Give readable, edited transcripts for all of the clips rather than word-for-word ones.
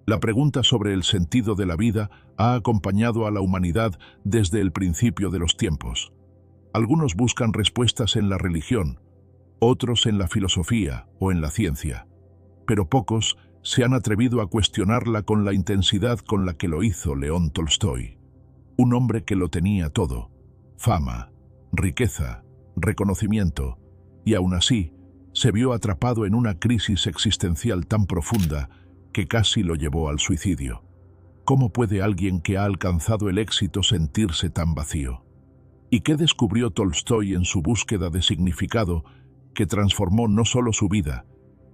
La pregunta sobre el sentido de la vida ha acompañado a la humanidad desde el principio de los tiempos. Algunos buscan respuestas en la religión, otros en la filosofía o en la ciencia, pero pocos se han atrevido a cuestionarla con la intensidad con la que lo hizo León Tolstói, un hombre que lo tenía todo: fama, riqueza, reconocimiento, y aún así se vio atrapado en una crisis existencial tan profunda que casi lo llevó al suicidio. ¿Cómo puede alguien que ha alcanzado el éxito sentirse tan vacío? ¿Y qué descubrió Tolstói en su búsqueda de significado que transformó no solo su vida,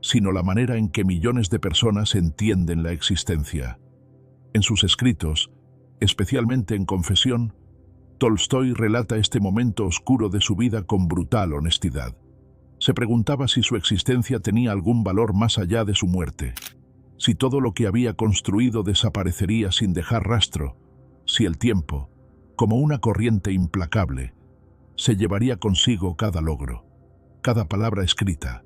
sino la manera en que millones de personas entienden la existencia? En sus escritos, especialmente en Confesión, Tolstói relata este momento oscuro de su vida con brutal honestidad. Se preguntaba si su existencia tenía algún valor más allá de su muerte, si todo lo que había construido desaparecería sin dejar rastro, si el tiempo, como una corriente implacable, se llevaría consigo cada logro, cada palabra escrita,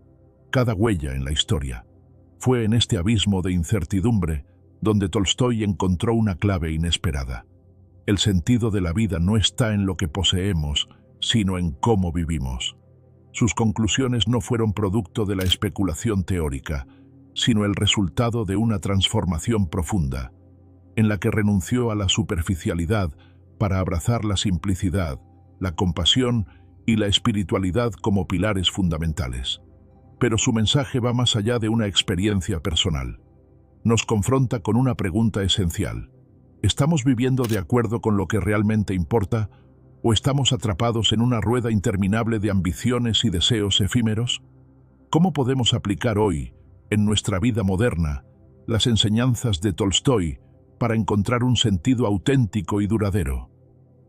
cada huella en la historia. Fue en este abismo de incertidumbre donde Tolstói encontró una clave inesperada. El sentido de la vida no está en lo que poseemos, sino en cómo vivimos. Sus conclusiones no fueron producto de la especulación teórica, sino el resultado de una transformación profunda, en la que renunció a la superficialidad para abrazar la simplicidad, la compasión y la espiritualidad como pilares fundamentales. Pero su mensaje va más allá de una experiencia personal. Nos confronta con una pregunta esencial: ¿estamos viviendo de acuerdo con lo que realmente importa, o estamos atrapados en una rueda interminable de ambiciones y deseos efímeros? ¿Cómo podemos aplicar hoy, en nuestra vida moderna, las enseñanzas de Tolstói para encontrar un sentido auténtico y duradero?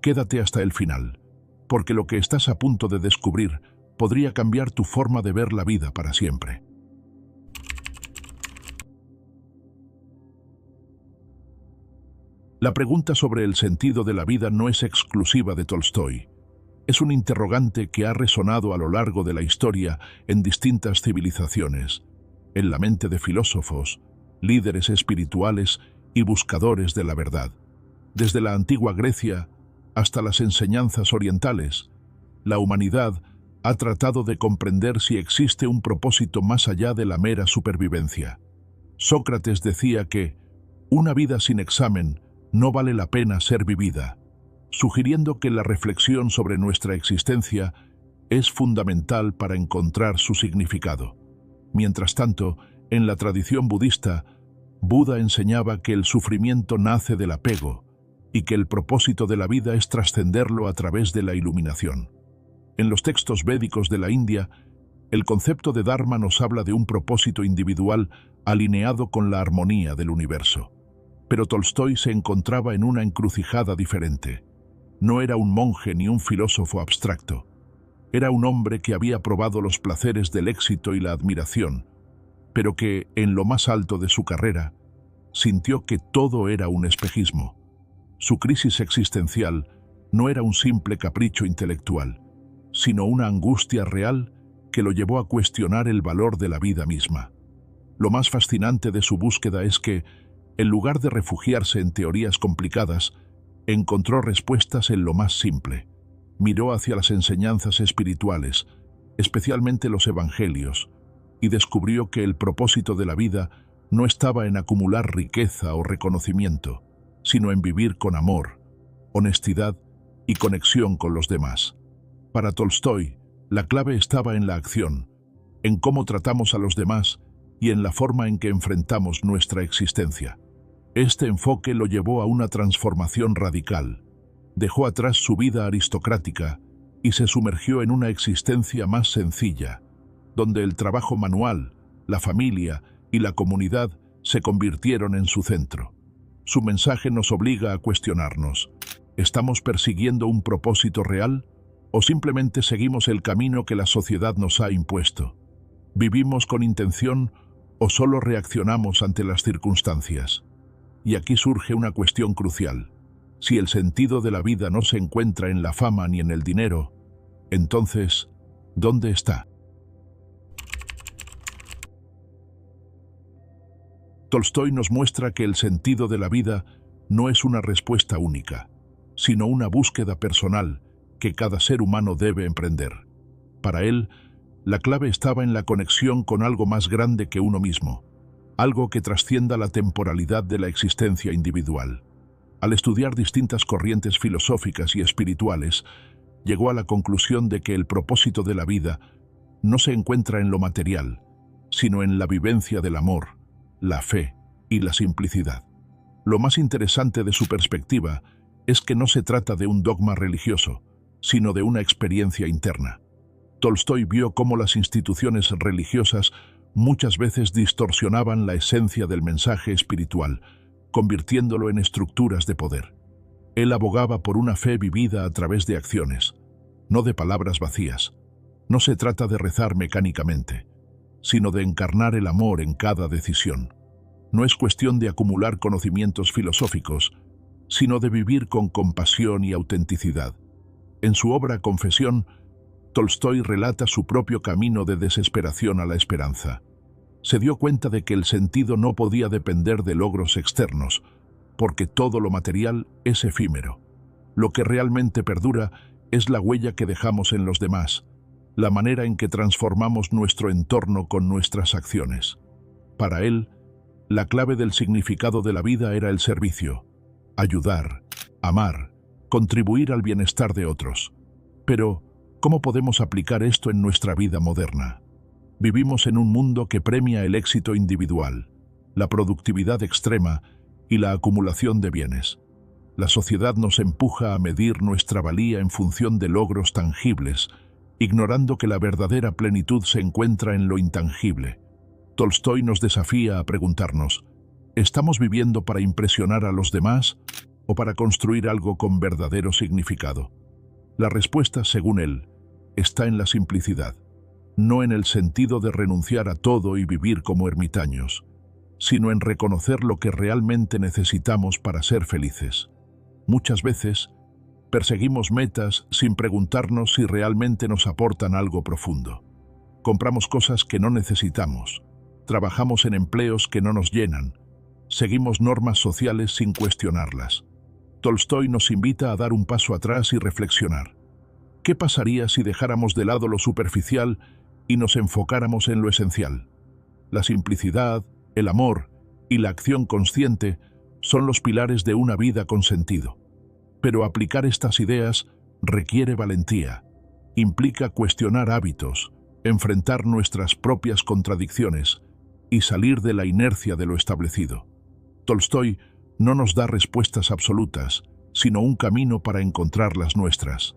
Quédate hasta el final, porque lo que estás a punto de descubrir podría cambiar tu forma de ver la vida para siempre. La pregunta sobre el sentido de la vida no es exclusiva de Tolstói. Es un interrogante que ha resonado a lo largo de la historia en distintas civilizaciones, en la mente de filósofos, líderes espirituales y buscadores de la verdad. Desde la antigua Grecia hasta las enseñanzas orientales, la humanidad ha tratado de comprender si existe un propósito más allá de la mera supervivencia. Sócrates decía que una vida sin examen no vale la pena ser vivida, sugiriendo que la reflexión sobre nuestra existencia es fundamental para encontrar su significado. Mientras tanto, en la tradición budista, Buda enseñaba que el sufrimiento nace del apego y que el propósito de la vida es trascenderlo a través de la iluminación. En los textos védicos de la India, el concepto de Dharma nos habla de un propósito individual alineado con la armonía del universo. Pero Tolstói se encontraba en una encrucijada diferente. No era un monje ni un filósofo abstracto. Era un hombre que había probado los placeres del éxito y la admiración, pero que, en lo más alto de su carrera, sintió que todo era un espejismo. Su crisis existencial no era un simple capricho intelectual, sino una angustia real que lo llevó a cuestionar el valor de la vida misma. Lo más fascinante de su búsqueda es que, en lugar de refugiarse en teorías complicadas, encontró respuestas en lo más simple. Miró hacia las enseñanzas espirituales, especialmente los evangelios, y descubrió que el propósito de la vida no estaba en acumular riqueza o reconocimiento, sino en vivir con amor, honestidad y conexión con los demás. Para Tolstói, la clave estaba en la acción, en cómo tratamos a los demás y en la forma en que enfrentamos nuestra existencia. Este enfoque lo llevó a una transformación radical. Dejó atrás su vida aristocrática y se sumergió en una existencia más sencilla, donde el trabajo manual, la familia y la comunidad se convirtieron en su centro. Su mensaje nos obliga a cuestionarnos: ¿estamos persiguiendo un propósito real o simplemente seguimos el camino que la sociedad nos ha impuesto? ¿Vivimos con intención o solo reaccionamos ante las circunstancias? Y aquí surge una cuestión crucial. Si el sentido de la vida no se encuentra en la fama ni en el dinero, entonces, ¿dónde está? Tolstói nos muestra que el sentido de la vida no es una respuesta única, sino una búsqueda personal que cada ser humano debe emprender. Para él, la clave estaba en la conexión con algo más grande que uno mismo, algo que trascienda la temporalidad de la existencia individual. Al estudiar distintas corrientes filosóficas y espirituales, llegó a la conclusión de que el propósito de la vida no se encuentra en lo material, sino en la vivencia del amor, la fe y la simplicidad. Lo más interesante de su perspectiva es que no se trata de un dogma religioso, sino de una experiencia interna. Tolstói vio cómo las instituciones religiosas muchas veces distorsionaban la esencia del mensaje espiritual, convirtiéndolo en estructuras de poder. Él abogaba por una fe vivida a través de acciones, no de palabras vacías. No se trata de rezar mecánicamente, sino de encarnar el amor en cada decisión. No es cuestión de acumular conocimientos filosóficos, sino de vivir con compasión y autenticidad. En su obra Confesión, Tolstói relata su propio camino de desesperación a la esperanza. Se dio cuenta de que el sentido no podía depender de logros externos, porque todo lo material es efímero. Lo que realmente perdura es la huella que dejamos en los demás, la manera en que transformamos nuestro entorno con nuestras acciones. Para él, la clave del significado de la vida era el servicio, ayudar, amar, contribuir al bienestar de otros. Pero, ¿cómo podemos aplicar esto en nuestra vida moderna? Vivimos en un mundo que premia el éxito individual, la productividad extrema y la acumulación de bienes. La sociedad nos empuja a medir nuestra valía en función de logros tangibles, ignorando que la verdadera plenitud se encuentra en lo intangible. Tolstói nos desafía a preguntarnos, ¿estamos viviendo para impresionar a los demás o para construir algo con verdadero significado? La respuesta, según él, está en la simplicidad, no en el sentido de renunciar a todo y vivir como ermitaños, sino en reconocer lo que realmente necesitamos para ser felices. Muchas veces, perseguimos metas sin preguntarnos si realmente nos aportan algo profundo. Compramos cosas que no necesitamos, trabajamos en empleos que no nos llenan, seguimos normas sociales sin cuestionarlas. Tolstói nos invita a dar un paso atrás y reflexionar. ¿Qué pasaría si dejáramos de lado lo superficial y nos enfocáramos en lo esencial? La simplicidad, el amor y la acción consciente son los pilares de una vida con sentido. Pero aplicar estas ideas requiere valentía. Implica cuestionar hábitos, enfrentar nuestras propias contradicciones y salir de la inercia de lo establecido. Tolstói no nos da respuestas absolutas, sino un camino para encontrar las nuestras.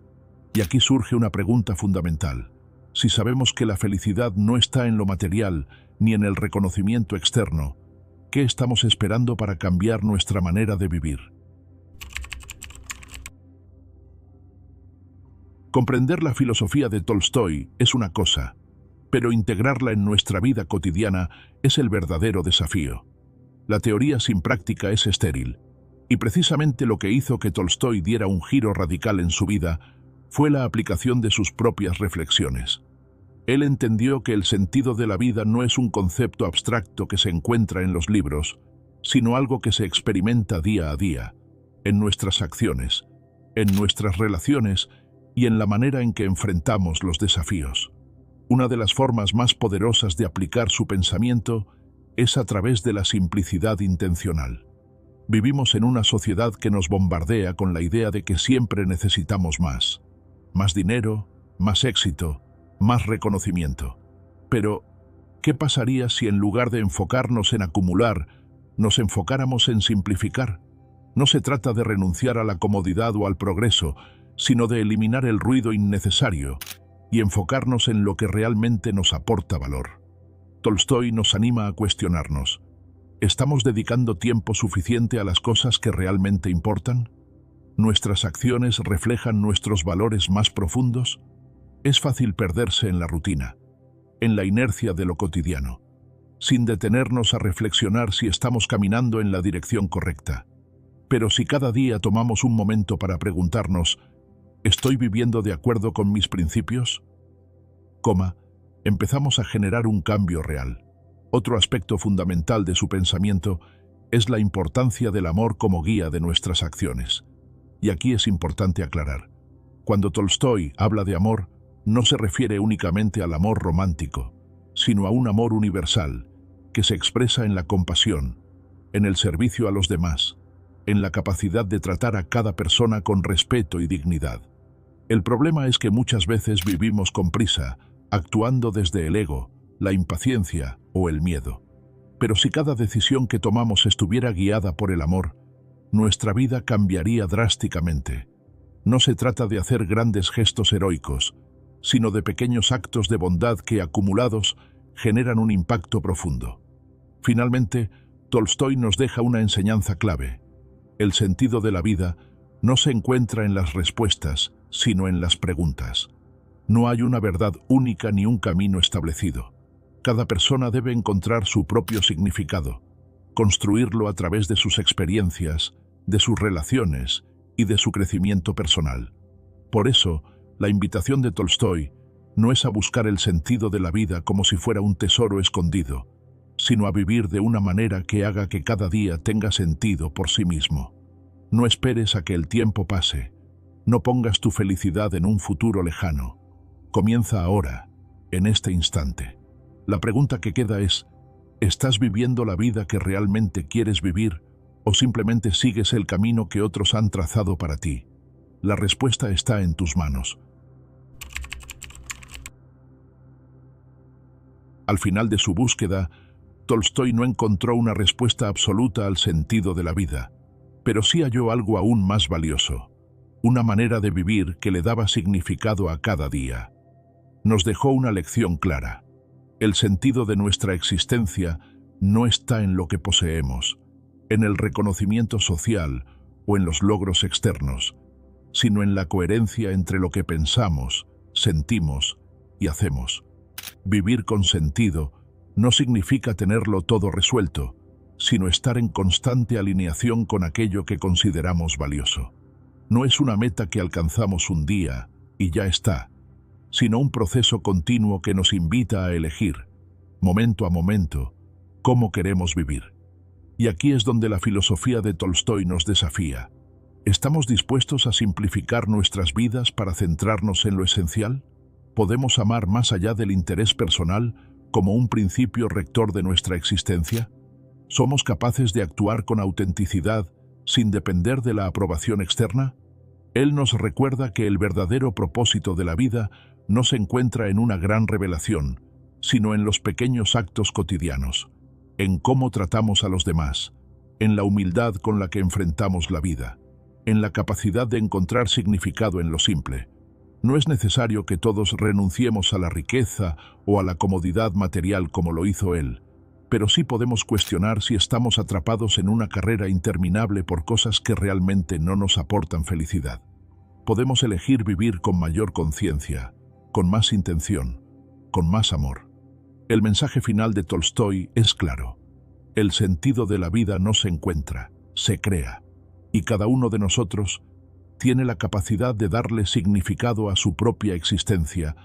Y aquí surge una pregunta fundamental. Si sabemos que la felicidad no está en lo material ni en el reconocimiento externo, ¿qué estamos esperando para cambiar nuestra manera de vivir? Comprender la filosofía de Tolstói es una cosa, pero integrarla en nuestra vida cotidiana es el verdadero desafío. La teoría sin práctica es estéril, y precisamente lo que hizo que Tolstói diera un giro radical en su vida fue la aplicación de sus propias reflexiones. Él entendió que el sentido de la vida no es un concepto abstracto que se encuentra en los libros, sino algo que se experimenta día a día, en nuestras acciones, en nuestras relaciones y en la manera en que enfrentamos los desafíos. Una de las formas más poderosas de aplicar su pensamiento es a través de la simplicidad intencional. Vivimos en una sociedad que nos bombardea con la idea de que siempre necesitamos más. Más dinero, más éxito, más reconocimiento. Pero, ¿qué pasaría si en lugar de enfocarnos en acumular, nos enfocáramos en simplificar? No se trata de renunciar a la comodidad o al progreso, sino de eliminar el ruido innecesario y enfocarnos en lo que realmente nos aporta valor. Tolstói nos anima a cuestionarnos. ¿Estamos dedicando tiempo suficiente a las cosas que realmente importan? ¿Nuestras acciones reflejan nuestros valores más profundos? Es fácil perderse en la rutina, en la inercia de lo cotidiano, sin detenernos a reflexionar si estamos caminando en la dirección correcta. Pero si cada día tomamos un momento para preguntarnos, ¿estoy viviendo de acuerdo con mis principios? Empezamos a generar un cambio real. Otro aspecto fundamental de su pensamiento es la importancia del amor como guía de nuestras acciones. Y aquí es importante aclarar. Cuando Tolstói habla de amor, no se refiere únicamente al amor romántico, sino a un amor universal, que se expresa en la compasión, en el servicio a los demás, en la capacidad de tratar a cada persona con respeto y dignidad. El problema es que muchas veces vivimos con prisa, actuando desde el ego, la impaciencia o el miedo. Pero si cada decisión que tomamos estuviera guiada por el amor, nuestra vida cambiaría drásticamente. No se trata de hacer grandes gestos heroicos, sino de pequeños actos de bondad que, acumulados, generan un impacto profundo. Finalmente, Tolstói nos deja una enseñanza clave. El sentido de la vida no se encuentra en las respuestas, sino en las preguntas. No hay una verdad única ni un camino establecido. Cada persona debe encontrar su propio significado, construirlo a través de sus experiencias, de sus relaciones y de su crecimiento personal. Por eso, la invitación de Tolstói no es a buscar el sentido de la vida como si fuera un tesoro escondido, sino a vivir de una manera que haga que cada día tenga sentido por sí mismo. No esperes a que el tiempo pase. No pongas tu felicidad en un futuro lejano. Comienza ahora, en este instante. La pregunta que queda es, ¿estás viviendo la vida que realmente quieres vivir o simplemente sigues el camino que otros han trazado para ti? La respuesta está en tus manos. Al final de su búsqueda, Tolstói no encontró una respuesta absoluta al sentido de la vida, pero sí halló algo aún más valioso, una manera de vivir que le daba significado a cada día. Nos dejó una lección clara. El sentido de nuestra existencia no está en lo que poseemos, en el reconocimiento social o en los logros externos, sino en la coherencia entre lo que pensamos, sentimos y hacemos. Vivir con sentido no significa tenerlo todo resuelto, sino estar en constante alineación con aquello que consideramos valioso. No es una meta que alcanzamos un día y ya está, sino un proceso continuo que nos invita a elegir, momento a momento, cómo queremos vivir. Y aquí es donde la filosofía de Tolstói nos desafía. ¿Estamos dispuestos a simplificar nuestras vidas para centrarnos en lo esencial? ¿Podemos amar más allá del interés personal como un principio rector de nuestra existencia? ¿Somos capaces de actuar con autenticidad sin depender de la aprobación externa? Él nos recuerda que el verdadero propósito de la vida no se encuentra en una gran revelación, sino en los pequeños actos cotidianos, en cómo tratamos a los demás, en la humildad con la que enfrentamos la vida, en la capacidad de encontrar significado en lo simple. No es necesario que todos renunciemos a la riqueza o a la comodidad material como lo hizo él, pero sí podemos cuestionar si estamos atrapados en una carrera interminable por cosas que realmente no nos aportan felicidad. Podemos elegir vivir con mayor conciencia, con más intención, con más amor. El mensaje final de Tolstói es claro. El sentido de la vida no se encuentra, se crea, y cada uno de nosotros tiene la capacidad de darle significado a su propia existencia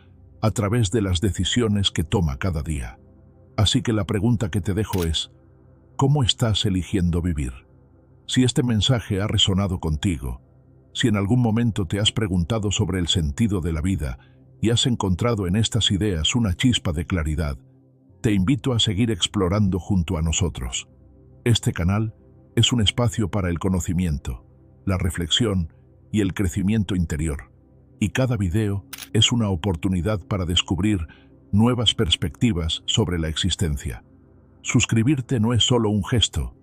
a través de las decisiones que toma cada día. Así que la pregunta que te dejo es, ¿cómo estás eligiendo vivir? Si este mensaje ha resonado contigo, si en algún momento te has preguntado sobre el sentido de la vida y has encontrado en estas ideas una chispa de claridad, te invito a seguir explorando junto a nosotros. Este canal es un espacio para el conocimiento, la reflexión y el crecimiento interior, y cada video es una oportunidad para descubrir nuevas perspectivas sobre la existencia. Suscribirte no es solo un gesto,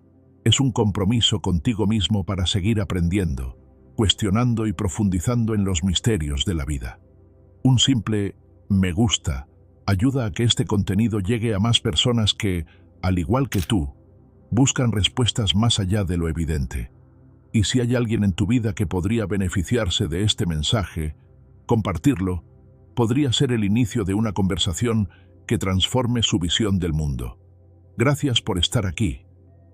es un compromiso contigo mismo para seguir aprendiendo, cuestionando y profundizando en los misterios de la vida. Un simple me gusta ayuda a que este contenido llegue a más personas que, al igual que tú, buscan respuestas más allá de lo evidente. Y si hay alguien en tu vida que podría beneficiarse de este mensaje, compartirlo podría ser el inicio de una conversación que transforme su visión del mundo. Gracias por estar aquí,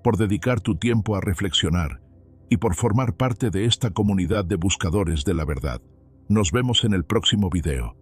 por dedicar tu tiempo a reflexionar y por formar parte de esta comunidad de buscadores de la verdad. Nos vemos en el próximo video.